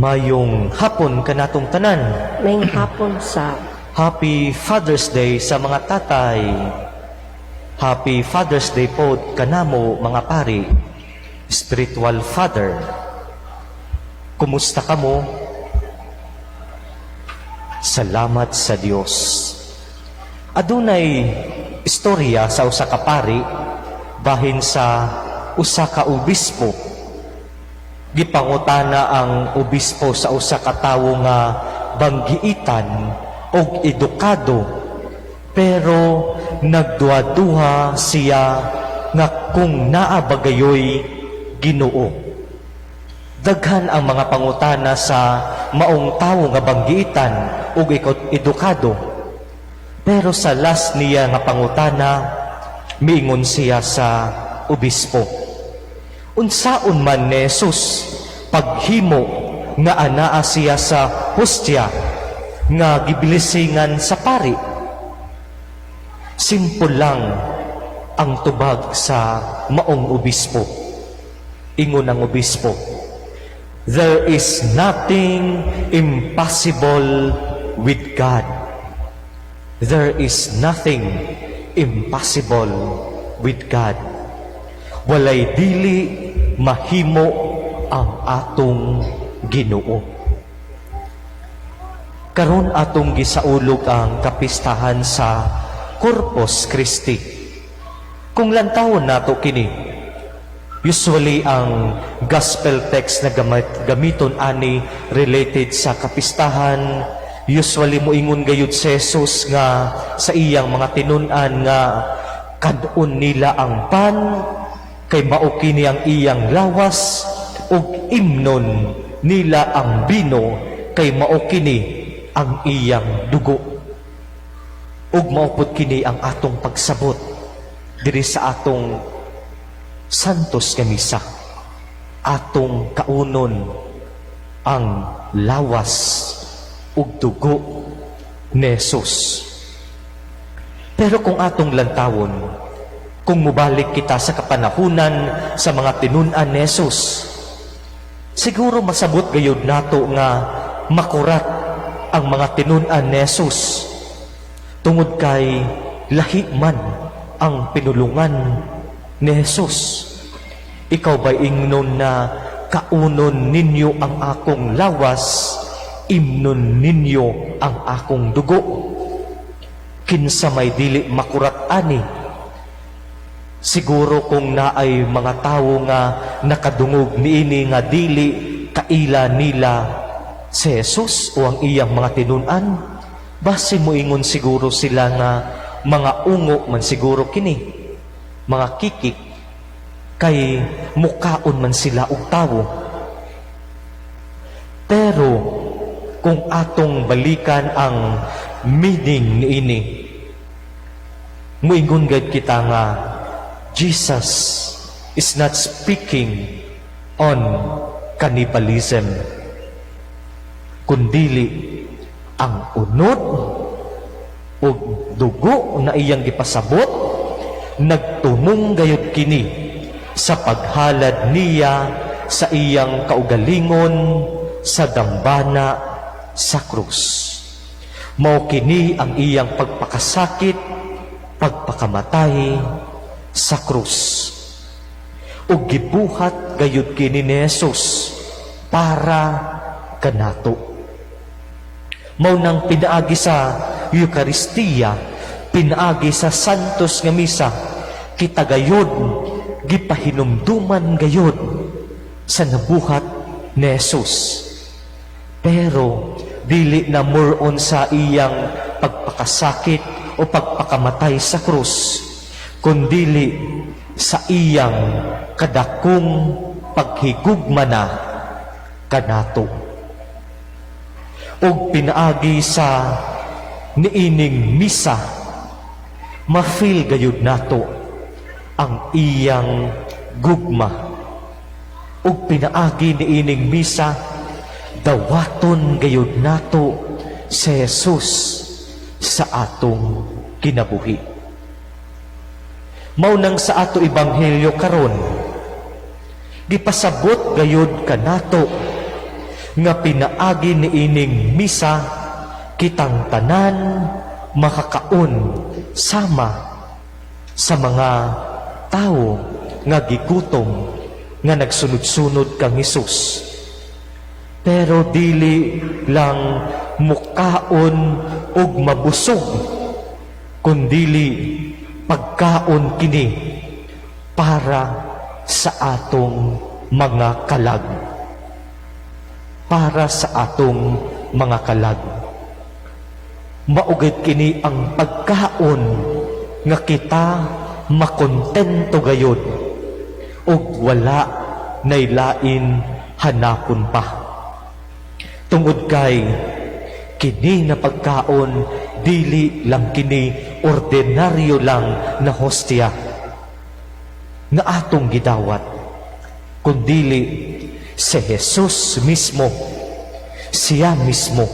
Mayong hapon kanatong tanan. May hapon sa Happy Father's Day sa mga tatay. Happy Father's Day po kanamo mga pari, spiritual father. Kumusta ka mo? Salamat sa Dios. Adunay istorya sa usa ka pari bahin sa usa ka obispo. Gipangutana ang obispo sa usa ka tawo nga banggiitan og edukado, pero nagduha-duha siya nga kung naa bagayoy Ginoo. Daghan ang mga pangutana sa maong tawo nga banggiitan og edukado, pero sa last niya nga pangutana miingon siya sa obispo, unsaon man ni Jesus paghimo nga anaa siya sa hostya nga gibilisingan sa pari? Simple lang ang tubag sa maong obispo. Ingon ang obispo, there is nothing impossible with God. There is nothing impossible with God. Walay dili mahimo ang atong Ginoo. Karon atong gisaulog ang kapistahan sa Corpus Christi. Kung lantawon nato kini, usually ang gospel text na gamiton ani related sa kapistahan, usually moingon gayud si Jesus nga sa iyang mga tinun-an nga kadun nila ang pan, kay mao kini ang iyang lawas, ug imnon nila ang bino, kay mao kini ang iyang dugo. Ug maupod kini ang atong pagsabot diri sa atong santos nga misa. Atong kaunon ang lawas ug dugo ni Jesus. Pero kung atong lantawon, kung mubalik kita sa kapanahunan sa mga tinun-an ni Jesus, siguro masabot gayud nato nga makurat ang mga tinun-an ni Jesus, tungod kay lahi man ang pinulungan ni Jesus. Ikaw ba ingnon na kaunon ninyo ang akong lawas, imnon ninyo ang akong dugo? Kinsa may dili makurat ani? Siguro kung naay mga tawo nga nakadungog niini nga dili kaila nila si Jesus o ang iyang mga tinun-an, base moingon siguro sila nga mga ungo man siguro kini, mga kikik, kay mukaon man sila og tawo. Pero kung atong balikan ang meaning niini, moingon gayud kita nga Jesus is not speaking on cannibalism, kundili ang unod o dugo na iyang gipasabot, nagtumong gayud kini sa paghalad niya sa iyang kaugalingon sa dambana sa krus. Mao kini ang iyang pagpakasakit, pagpakamatay sa krus. Ug gibuhat gayud kini ni Jesus para kanato. Mao nang pinaagi sa Eucharistia, pinaagi sa Santos nga Misa, kita gayud gipahinumduman gayud sa nabuhat ni Jesus. Pero dili na more on sa iyang pagpakasakit o pagpakamatay sa krus, kundili sa iyang kadakong paghigugma na kanato. Ug pinaagi sa niining misa, ma-feel gayud nato ang iyang gugma. Ug pinaagi niining misa, dawaton gayud nato si Jesus sa atong kinabuhi. Mao nang sa ato ebanghelyo karon, gipasabot gayud kanato nga pinaagi ni ining misa, kitang tanan makakaon sama sa mga tao nga gigutom nga nagsunod-sunod kang Hesus. Pero dili lang mukaon og mabusog, kundili pagkaon kini para sa atong mga kalag. Para sa atong mga kalag. Maugid kini ang pagkaon nga kita makontento gayod ug wala nay lain hanapon pa. Tungod kay kini na pagkaon dili lang kini ordinaryo lang na hostya nga atong gidawat, kundili si Jesus mismo, siya mismo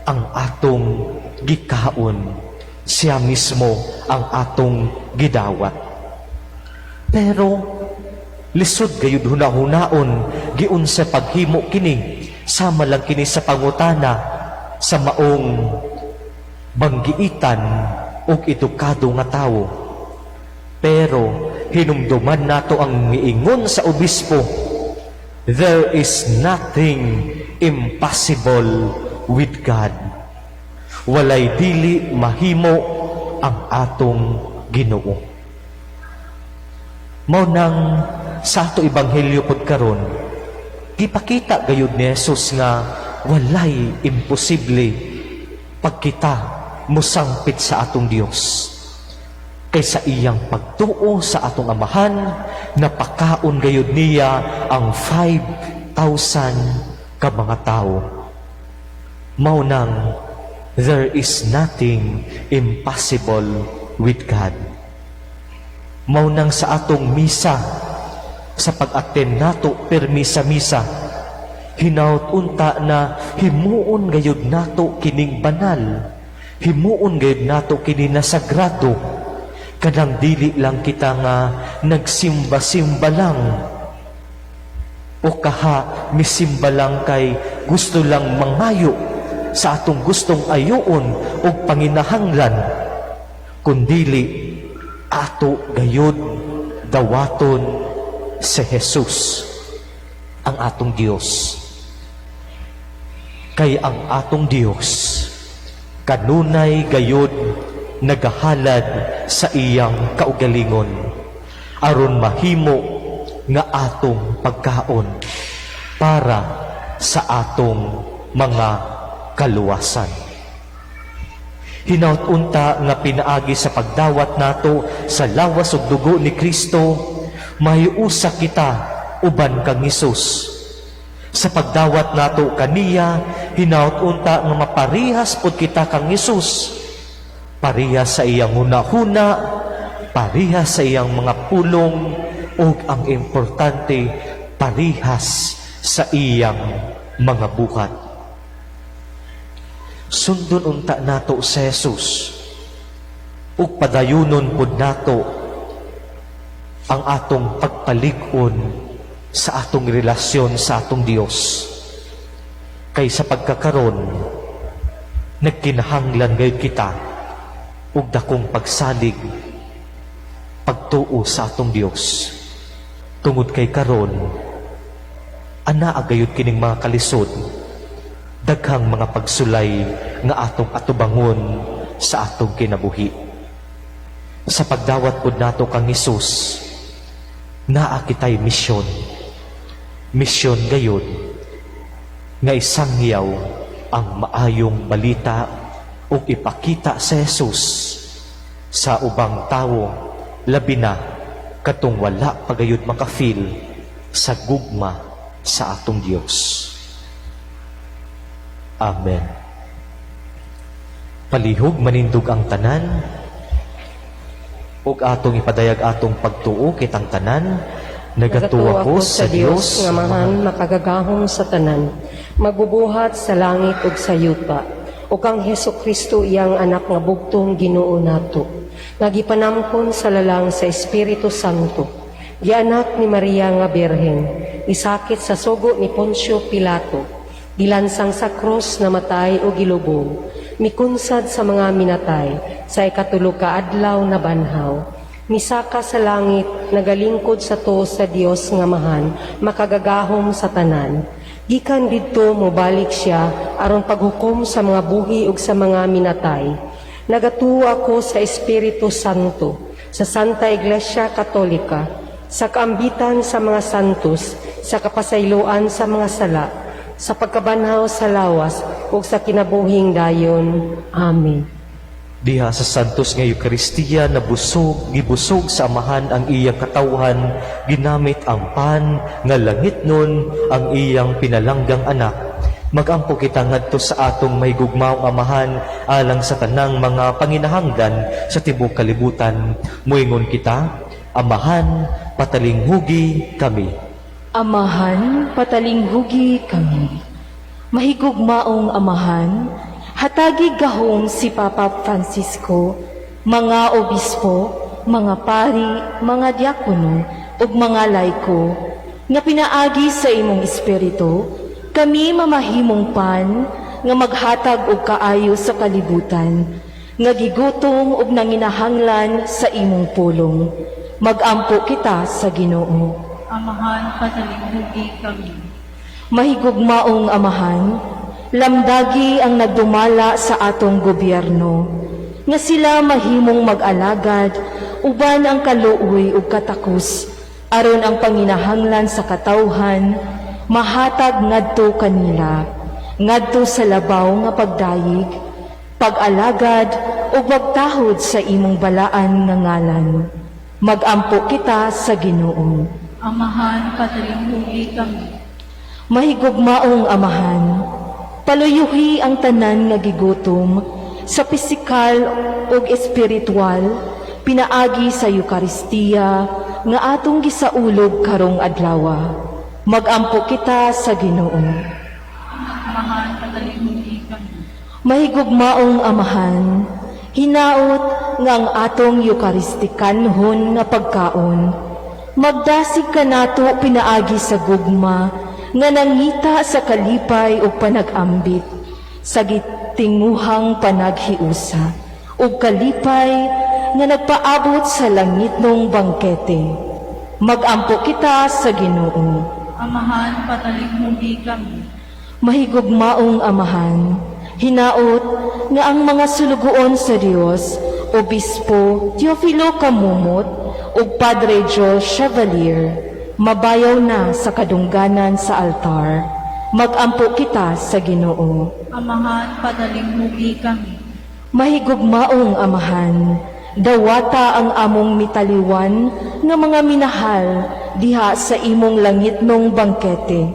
ang atong gikaon, siya mismo ang atong gidawat. Pero lisod gayud hunahunaon giun sa paghimo kini, sama lang kini sa pangutana sa maong banggiitan og edukado nga tawo. Pero hinumduman nato ang miingon sa obispo, there is nothing impossible with God. Walay dili mahimo ang atong Ginoo. Mao nang sa ato ebanghelyo pod karon, gipakita gayud ni Jesus nga walay imposible pag kita musangpit sa atong Dios. Kaysa iyang pagtuo sa atong amahan, napakaon gayud niya ang 5,000 ka mga tao. Mao nang there is nothing impossible with God. Mao nang sa atong misa, sa pag-attend nato per misa-misa, hinaut unta na himuon gayud nato kining banal, himuon gayud nato kini na sagrado. Kadang dili lang kita nga nagsimba-simba lang, o kaha misimba lang kay gusto lang mangayo sa atong gustong ayoon o panginahanglan, kundili ato gayud dawaton si Jesus, ang atong Dios. Kay ang atong Dios kanunay gayud nagahalad sa iyang kaugalingon aron mahimo nga atong pagkaon para sa atong mga kaluwasan. Hinaut unta nga pinaagi sa pagdawat nato sa lawas ug dugo ni Kristo, mahiusa kita uban kang Hesus. Sa pagdawat nato kaniya, hinaut unta nga maparihas pod kita kang Hesus. Parihas sa iyang hunahuna, parihas sa iyang mga pulong, ug ang importante, parihas sa iyang mga buhat. Sundon unta nato sa Jesus, ug padayunon pud nato ang atong pagpalig-on sa atong relasyon sa atong Dios. Kay sa pagkakaron, nagkinahanglan gayud kita ug dakong pagsalig, pagtuo sa atong Dios. Tungod kay karon, ana agayod kining mga kalisod, daghang mga pagsulay nga atong atubangon sa atong kinabuhi. Sa pagdawat pud nato kang Hesus, naa kitay misyon. Misyon gayud nga isangyaw ang maayong balita ug ipakita sa Jesus sa ubang tawo, labi na katong wala pagayud makafeel sa gugma sa atong Dios. Amen. Palihog manindog ang tanan, ug atong ipadayag atong pagtuo kitang tanan. Nagatuwa ko sa Dios nga mahan makagagahom sa tanan, magbubuhat sa langit ug sa yuta, ug ang Hesukristo iyang anak nga bugtong Ginoo nato, nagipanamkon sa lalang sa Espiritu Santo, gianak ni Maria nga Birhen, isakit sa sugo ni Poncio Pilato, Gilansang sa krus namatay o gilubong, mikunsad sa mga minatay, sa ikatulog ka adlaw na banhaw. Misaka sa langit, nagalingkod sa to sa Dios nga mahan, makagagahom sa tanan. Gikan didto mobalik siya aron paghukom sa mga buhi ug sa mga minatay. Nagatuo ako sa Espiritu Santo, sa Santa Iglesia Katolika, sa kaambitan sa mga santos, sa kapasayloan sa mga sala, sa pagkabanhaw sa lawas ug sa kinabuhing dayon. Amen. Diha sa santos nga Eukaristiya na gibusog sa amahan ang iyang katawhan, ginamit ang pan nga langit nun ang iyang pinalanggang anak. Magampo kita ngadto sa atong may gugmaong amahan alang sa tanang mga panginahanglan sa tibuok kalibutan. Muingon kita, amahan, patalinghugi kami. Amahan, patalinghugi kami. Mahigugmaong amahan, hatagi gahong si Papa Francisco, mga obispo, mga pari, mga diakono, ug mga laiko, nga pinaagi sa imong espiritu, kami mamahimong pan, nga maghatag og kaayo sa kalibutan, nga gigutom ug nanginahanglan sa imong pulong. Magampo kita sa Ginoo. Amahan, patalinghugi kami. Mahigugmaong amahan, lamdagi ang nagdumala sa atong gobyerno, nga sila mahimong mag-alagad, uban ang kaluoy ug katakos, aron ang panginahanglan sa katawhan, mahatag ngadto kanila, ngadto sa labaw nga pagdayig, pag-alagad ug pagtahod sa imong balaan nga ngalan. Magampo kita sa Ginoo. Amahan, patalinghugi kami. Mahigugmaong amahan, paluyuhi ang tanan nga gigutom sa pisikal ug espiritual, pinaagi sa Eukaristiya nga atong gisaulog karong adlaw. Magampo kita sa Ginoo. Amahan, patalinghugi kami. Mahigugmaong amahan, hinaot nga ang atong Eukaristikanhon nga pagkaon, magdasig ka nato pinaagi sa gugma, nga nangita sa kalipay o panag-ambit, sa gitinguhang panaghiusa, o kalipay nga nagpaabot sa langitnong bangkete. Magampo kita sa Ginoo. Amahan, patalinghugi kami. Mahigugmaong amahan, hinaot nga ang mga sulugoon sa Dios, Obispo Teofilo Camumot ug Padre Joe Chevalier, mabayaw na sa kadungganan sa altar. Magampo kita sa Ginoo. Amahan, patalinghugi kami. Mahigugmaong amahan, dawata ang among mitaliwan nga mga minahal diha sa imong langitnong bangkete.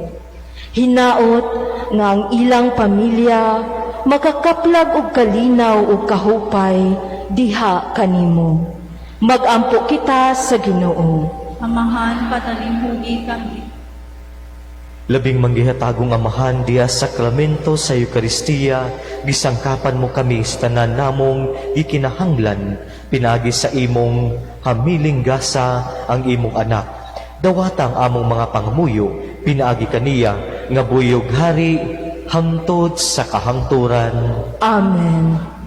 Hinaot nga ang ilang pamilya makakaplag og kalinaw ug kahupay diha kanimo. Magampo kita sa Ginoo. Amahan, patalinghugi kami. Labing manggihatagong amahan diya sakramento sa Eukaristiya, gisangkapan mo kami sa tanan namong ikinahanglan, pinagi sa imong hamiling gasa ang imong anak. Dawata ang among mga pangamuyo, pinaagi kaniya, nga buyog hari, hangtod sa kahangturan. Amen.